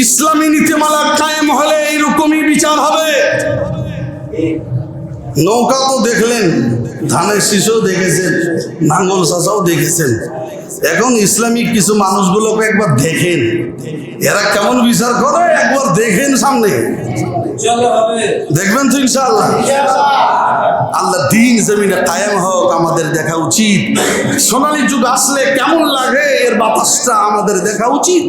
ইসলামী নীতিমালা কায়েম হলে এইরকমই বিচার হবে। নৌকা তো দেখলেন, ধানের শীষও দেখেছেন, নাঙ্গল চাষাও দেখেছেন। এখন ইসলামিক কিছু মানুষগুলোকে একবার দেখেন, এরা কেমন বিচার করে একবার দেখেন, সামনে দেখবেন তো ইনশাআল্লাহ। আল্লাহ দিন জমিনে কায়েম হোক, আমাদের দেখা উচিত। সোনালী যুগ আসলে কেমন লাগে এর বাতাসটা আমাদের দেখা উচিত।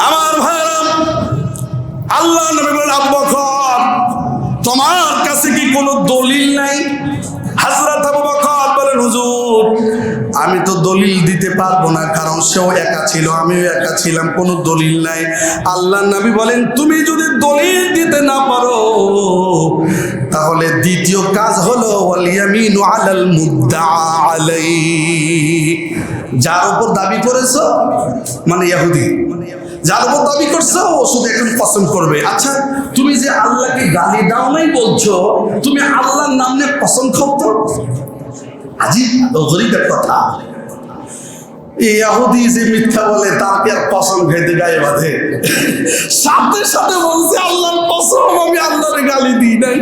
আমার ভাইরা, আল্লাহ নবী বলেন, আবু বকর তোমার কাছে কি কোনো দলিল নাই? হযরত আবু বকর বলেন, হুজুর আমি তো দলিল দিতে পারবো না, কারণ সেও একা ছিল আমিও একা ছিলাম, কোনো দলিল নাই। আল্লাহ নবী বলেন, তুমি যদি দলিল দিতে না পারো তাহলে দ্বিতীয় কাজ হলো ওয়াল ইয়ামিনু আলাল মুদ্দাআ আলাইহি, যার উপর দাবি করেছো মানে ইহুদি, যার উপর দাবি করছো ও শুধু এখন কসম করবে। আচ্ছা তুমি যে আল্লাহকে গালি দাও নাই বলছো, তুমি আল্লাহর নাম নিয়ে কসম খাও তো? আজিব গরীবের কথা। ইহুদি যে মিথ্যা বলে তাকে আর কসম খেতে গায়ে বাঁধে, সাথে সাথে বলছে আল্লাহর কসম আমি আল্লাহরে গালি দিই নাই।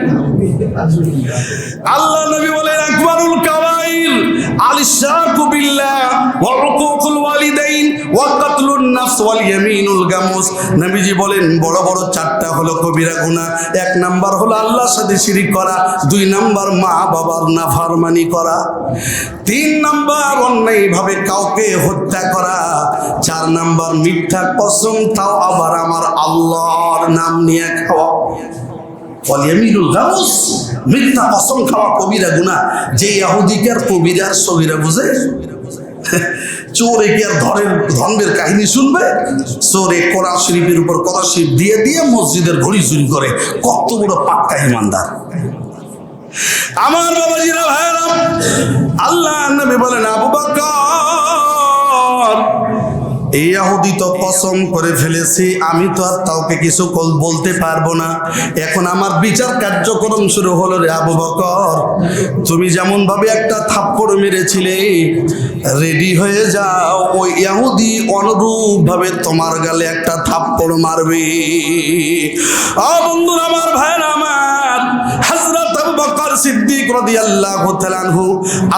আল্লাহ নবী বলেন আকবারুল কাবাইর আল-ইশরাকু বিল্লাহ ওয়া উকুকুল ওয়ালিদাইন ওয়া কাতলুন নাফস ওয়াল ইয়ামিনুল গামুস। নবীজি বলেন বড় বড় চারটা হলো কবিরা গুনাহ। এক নাম্বার হলো আল্লাহর সাথে শিরিক করা, দুই নাম্বার মা বাবার নাফরমানি করা, তিন নাম্বার অন্যায়ভাবে কাউকে হত্যা করা, চার নাম্বার মিথ্যা কসম, তাও আবার আমার আল্লাহর নাম নিয়ে খাওয়া। ওয়ালিয়ামিনুল গামুস, মিথ্যা কসম খাওয়া কবিরা গুনাহ। যে ইহুদিকে আর কবিরা আর সগীরা বুঝে? চোরে কি আর ধর্মের কাহিনী শুনবে? চোরে কোরআন শরীফের উপর কোরআন শরীফ দিয়ে দিয়ে মসজিদের ঘড়ি চুরি করে। কত বড় পাক্কা ইমানদার আমার বাবাজিরা, ভাইরা। আল্লাহ নবী বলেন আবু বকর, এই ইহুদি তো কসম করে ফেলেছি, আমি তো আর কাউকে কিছু বলতে পারবো না। এখন আমার বিচার কার্যক্রম শুরু হলো। রে আবু বকর, তুমি যেমন ভাবে একটা থাপ্পড় মেরেছিলে, রেডি হয়ে যাও, ওই ইহুদি অনুরূপ ভাবে তোমার গালে একটা থাপ্পড় মারবে। বন্ধুরা আমার, ভাইরা আমার, হযরত আবু বকর সিদ্দিক রাদিয়াল্লাহু তাআলা আনহু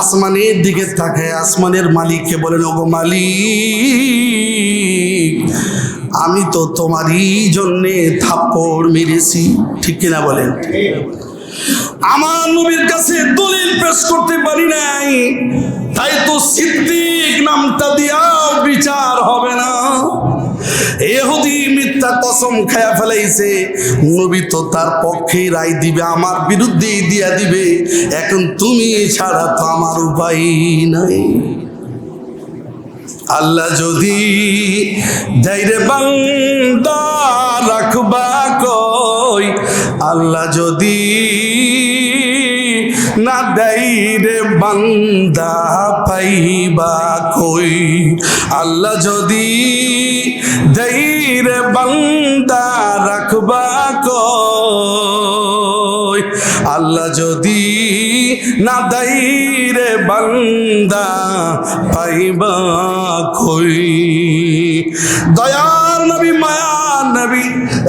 আসমানের দিকে তাকায় আসমানের মালিককে বলেন, ওগো মালিক, আমি তো তোমারই জন্যে থাপ্পড় মেরেছি। ঠিক কিনা বলেন? আমার নবীর কাছে দলিল পেশ করতে পারি নাই, তাই তো সিদ্দিক নামটা দিয়াও বিচার হবে না। ইহুদি মিথ্যা কসম খায়া ফেলাইছে, নবী তো তার পক্ষে রায় দিবে, আমার বিরুদ্ধেই দিয়া দিবে। এখন তুমি ছাড়া তো আমার উপায় নাই। আল্লাহ যদি যাইরে বান্দা রাখবা কই, আল্লাহ যদি না দেইরে বান্দা পাইবা কই, আল্লাহ যদি দেইরে বান্দা রাখবা কই, আল্লাহ যদি না দেইরে বান্দা পাইবা কই। দয়ার নবী, মায়ার নবী,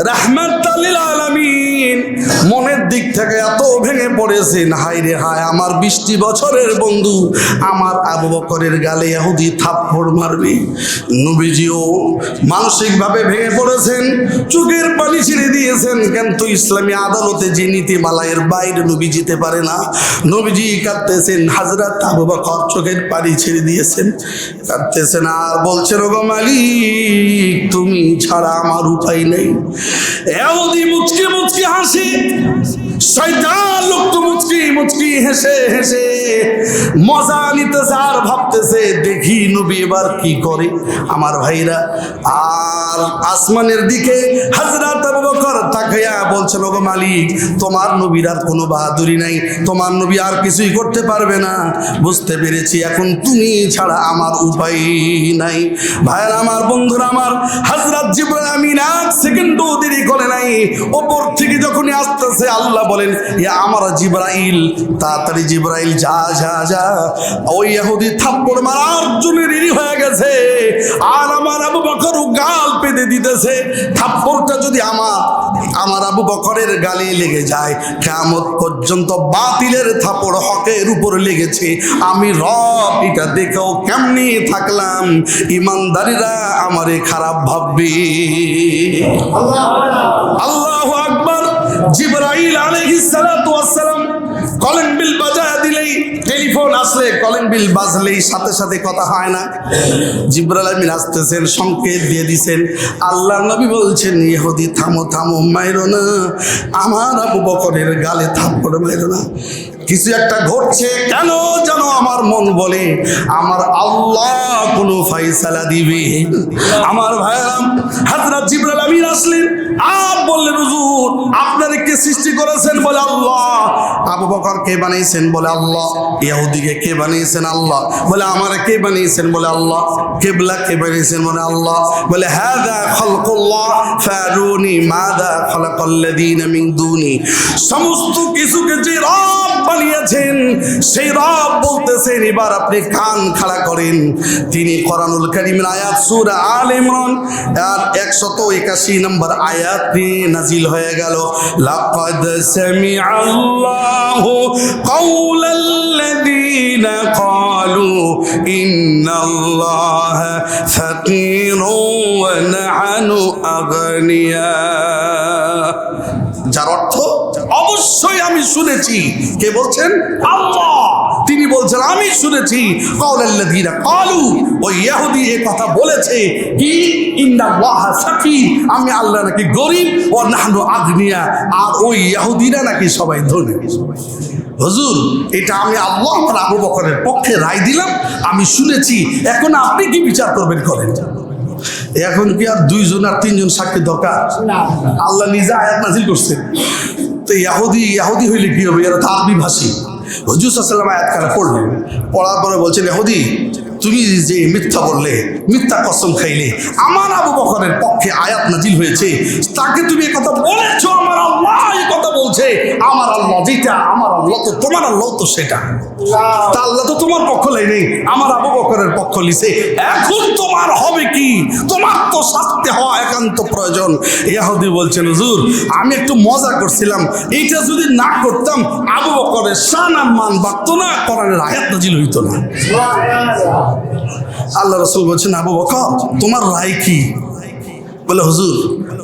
রাহমাতাল লিল আলামিন মনের দিক থেকে এত ভেঙে পড়েছেন, হায় রে হায়, আমার 20 বছরের বন্ধু আমার আবু বকরের গালে ইহুদি থাপ্পড় মারবে। নবীজিও মানসিকভাবে ভেঙে পড়েছেন, চোখের পানি ছেড়ে দিয়েছেন। কিন্তু ইসলামী আদালতে যে নীতিমালার বাইরে নবী যেতে পারে না। নবীজি কাঁদতেছেন, হযরত আবু বকর চোখের পানি ছেড়ে দিয়েছেন, কাঁদতেছেন আর বলছেন, ওগো মালিক, তুমি ছাড়া আমার উপায় নেই। ইহুদি মুচকি মুচকি হাসি, শয়তান লোক তো মুচকি মুচকি হেসে হেসে মজা নিতেছে আর ভাবতেছে, দেখি নবী এবার কি করে। আমার ভাইরা, আর আসমানের দিকে হযরত আবু বকর তাকায়া বলছেন, ওগো মালিক, তোমার নবীর আর কোনো বাহাদুরি নাই, তোমার নবী আর কিছুই করতে পারবে না। বুঝতে পেরেছি, এখন তুমি ছাড়া আমার উপায় নাই। ভাইরা আমার, বন্ধুরা আমার, হযরত জিবরাইল আমিন এক সেকেন্ডও দেরি করে নাই। ওপর থেকে যখনই আসতেছে, আল্লাহ বলেন, ইয়া আমার জিবরাইল, তাড়াতাড়ি জিবরাইল যা যা যা, ওই ইহুদি থাপ্পড় মারার জন্য রেডি হয়ে গেছে। আর আমার আবু বকর গাল পেতে দিতেছে। থাপ্পড়টা যদি আমার আবু বকরের গালে লেগে যায়, কিয়ামত পর্যন্ত বাতিলের থাপ্পড় হকের উপর লেগেছে। আমি রব এটা দেখেও কেমনি থাকলাম, ইমানদারিরা আমারে খারাপ ভাববে। আল্লাহু আকবার। জিবরাইল আলাইহিস সালাতু ওয়াস সালাম কলিং বিল বাজায় দিলেই, টেলিফোন আসলে কলিং বিল বাজলেই সাথে সাথে কথা হয় না। জিবরাইল আমিন আসতেছেন, সংকেত দিয়ে দিয়েছেন। আল্লাহ নবী বলছেন, ইহুদি থামো থামো, মাইরো না, আমার আবু বকরের গালে থাপ্পড় মাইরো না। কিছু একটা ঘটছে, কেন যেন আমার মন বলে আমার আল্লাহ কোনো ফায়সালা দিবে। আমার ভাইরা, হযরত জিবরাইল আমিন আসলেন আর বললেন, হুজুর, আপনারা কে সৃষ্টি করেছেন? বলে আল্লাহ। আবু আবু বকর কে বানিয়েছেন? বলে আল্লাহ। ইহুদিকে কে বানিয়েছেন? আল্লাহ। বলে আমারে কে বানিয়েছেন? বলে আল্লাহ। কিবলা কে বানিয়েছেন? বলে আল্লাহ। বলে হাযা খালকুল্লাহ ফারুনি মাযা খালাকাল্লাযীনা মিন দুনি। সমস্ত কিছুকে যে রব বানিয়েছেন সেই রব বলতেছেন, এবার আপনি কান খাড়া করেন। তিনি কোরআনুল কারীমের আয়াত সূরা আলে ইমরান আর 181 নম্বর আয়াত নাজিল হয়ে গেল। লাকাদ সামিআল্লাহু কাওলাল্লাযীনা ক্বালু ইন্নাল্লাহা ফাকীরুন ওয়া নাহনু আগনিয়া। যার অর্থ অবশ্যই আমি শুনেছি। কে বলছেন? আল্লাহ। তিনি বলছেন আমি শুনেছি কাওলাল্লাযীনা ক্বালু, ওই ইহুদি এই কথা বলেছে কি ইন্নাল্লাহা ফাকীর, আমি আল্লাহ নাকি গরীব, ও নাহনু আগনিয়া, আর ওই ইহুদিরা নাকি সবাই ধনী। হুজুর এটা আমি আল্লাহ আর আবু বকরের পক্ষে রায় দিলাম, আমি শুনেছি, এখন আপনি কি বিচার করবেন করেন। এখন কি আর 2 জন আর 3 জন সাক্ষী দরকার? আল্লাহ নিজে আয়াত নাজিল করছেন। তো ইহুদি হইলে কি হবে? এরা তো আরবি ভাষী। হুজুর সাল্লাল্লাহু আলাইহি ওয়াসাল্লাম আয়াত কারা পড়লেন, পড়ার পরে বলছেন ইহুদি তুমি যে মিথ্যা বললে, মিথ্যা কসম খাইলে, আমার আবু বকরের পক্ষে আয়াত নাজিল হয়েছে, তাকে তুমি এই কথা বলেছো, আমার আল্লাহ এই কথা বলছে। আমার আল্লাহ যেটা, আমার আল্লাহ তো তোমার আল্লাহ তো সেটা, তা আল্লাহ তো তোমার পক্ষ নেই, আমার আবু বকরের পক্ষ লিছে। এখন তোমার হবে কি? তোমার তো শাস্তি হওয়া একান্ত প্রয়োজন। ইহুদি বলছেন হুজুর আমি একটু মজা করছিলাম, এইটা যদি না করতাম আবু বকরের শান আর মান বাড়তো না, কোরআনের আয়াত নাজিল হইতো না। আল্লাহ রাসূল বলছেন আবু বকর তোমার রায় কি? বলে হুজুর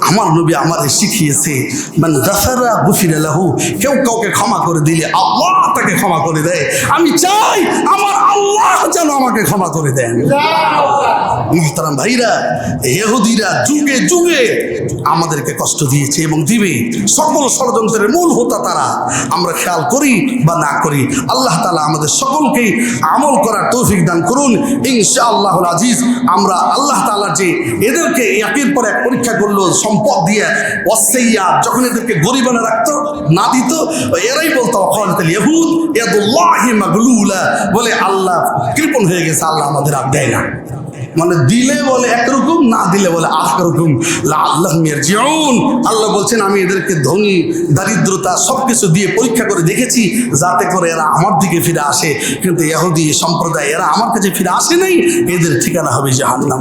আমার নবী আমারে শিখিয়েছে মান গাফারা গুফিরা লাহু, কেউ কাউকে ক্ষমা করে দিলে আল্লাহ তাকে ক্ষমা করে দেয়। আমি চাই আমার আল্লাহ যেন আমাকে ক্ষমা করে দেন। মুহতারাম ভাইরা, ইহুদিরা যুগে যুগে আমাদেরকে কষ্ট দিয়েছে এবং দিবে। সকল ষড়যন্ত্রের মূল হোতা তারা, আমরা খেয়াল করি বা না করি। আল্লাহ তাআলা আমাদের সকলকে আমল করার তৌফিক দান করুন ইনশাআল্লাহুল আজিজ। আমরা আল্লাহ তাআলা যে এদেরকে একের পর এক পরীক্ষা করলো সম্পদ দিয়ে, ওয়াসাইয়া যখন এদেরকে গরিবানা রাখতো না দিত, এরাই বলতো ওয়াকালাতুল ইয়াহুদ ইয়াদুল্লাহি মাগলুলা, বলে আল্লাহ কৃপণ হয়ে গেছে, আল্লাহ আমাদের আর দেয় না। মানে দিলে বলে একরকম, না দিলে বলে আরেক রকম। লাআল্লাহুম ইয়ারজিউন, আল্লাহ বলছেন আমি এদেরকে ধনী দারিদ্রতা সবকিছু দিয়ে পরীক্ষা করে দেখেছি যাতে করে এরা আমার দিকে ফিরে আসে। কিন্তু ইহুদি সম্প্রদায় এরা আমার কাছে ফিরে আসে নাই, এদের ঠিকানা হবে জাহান্নাম।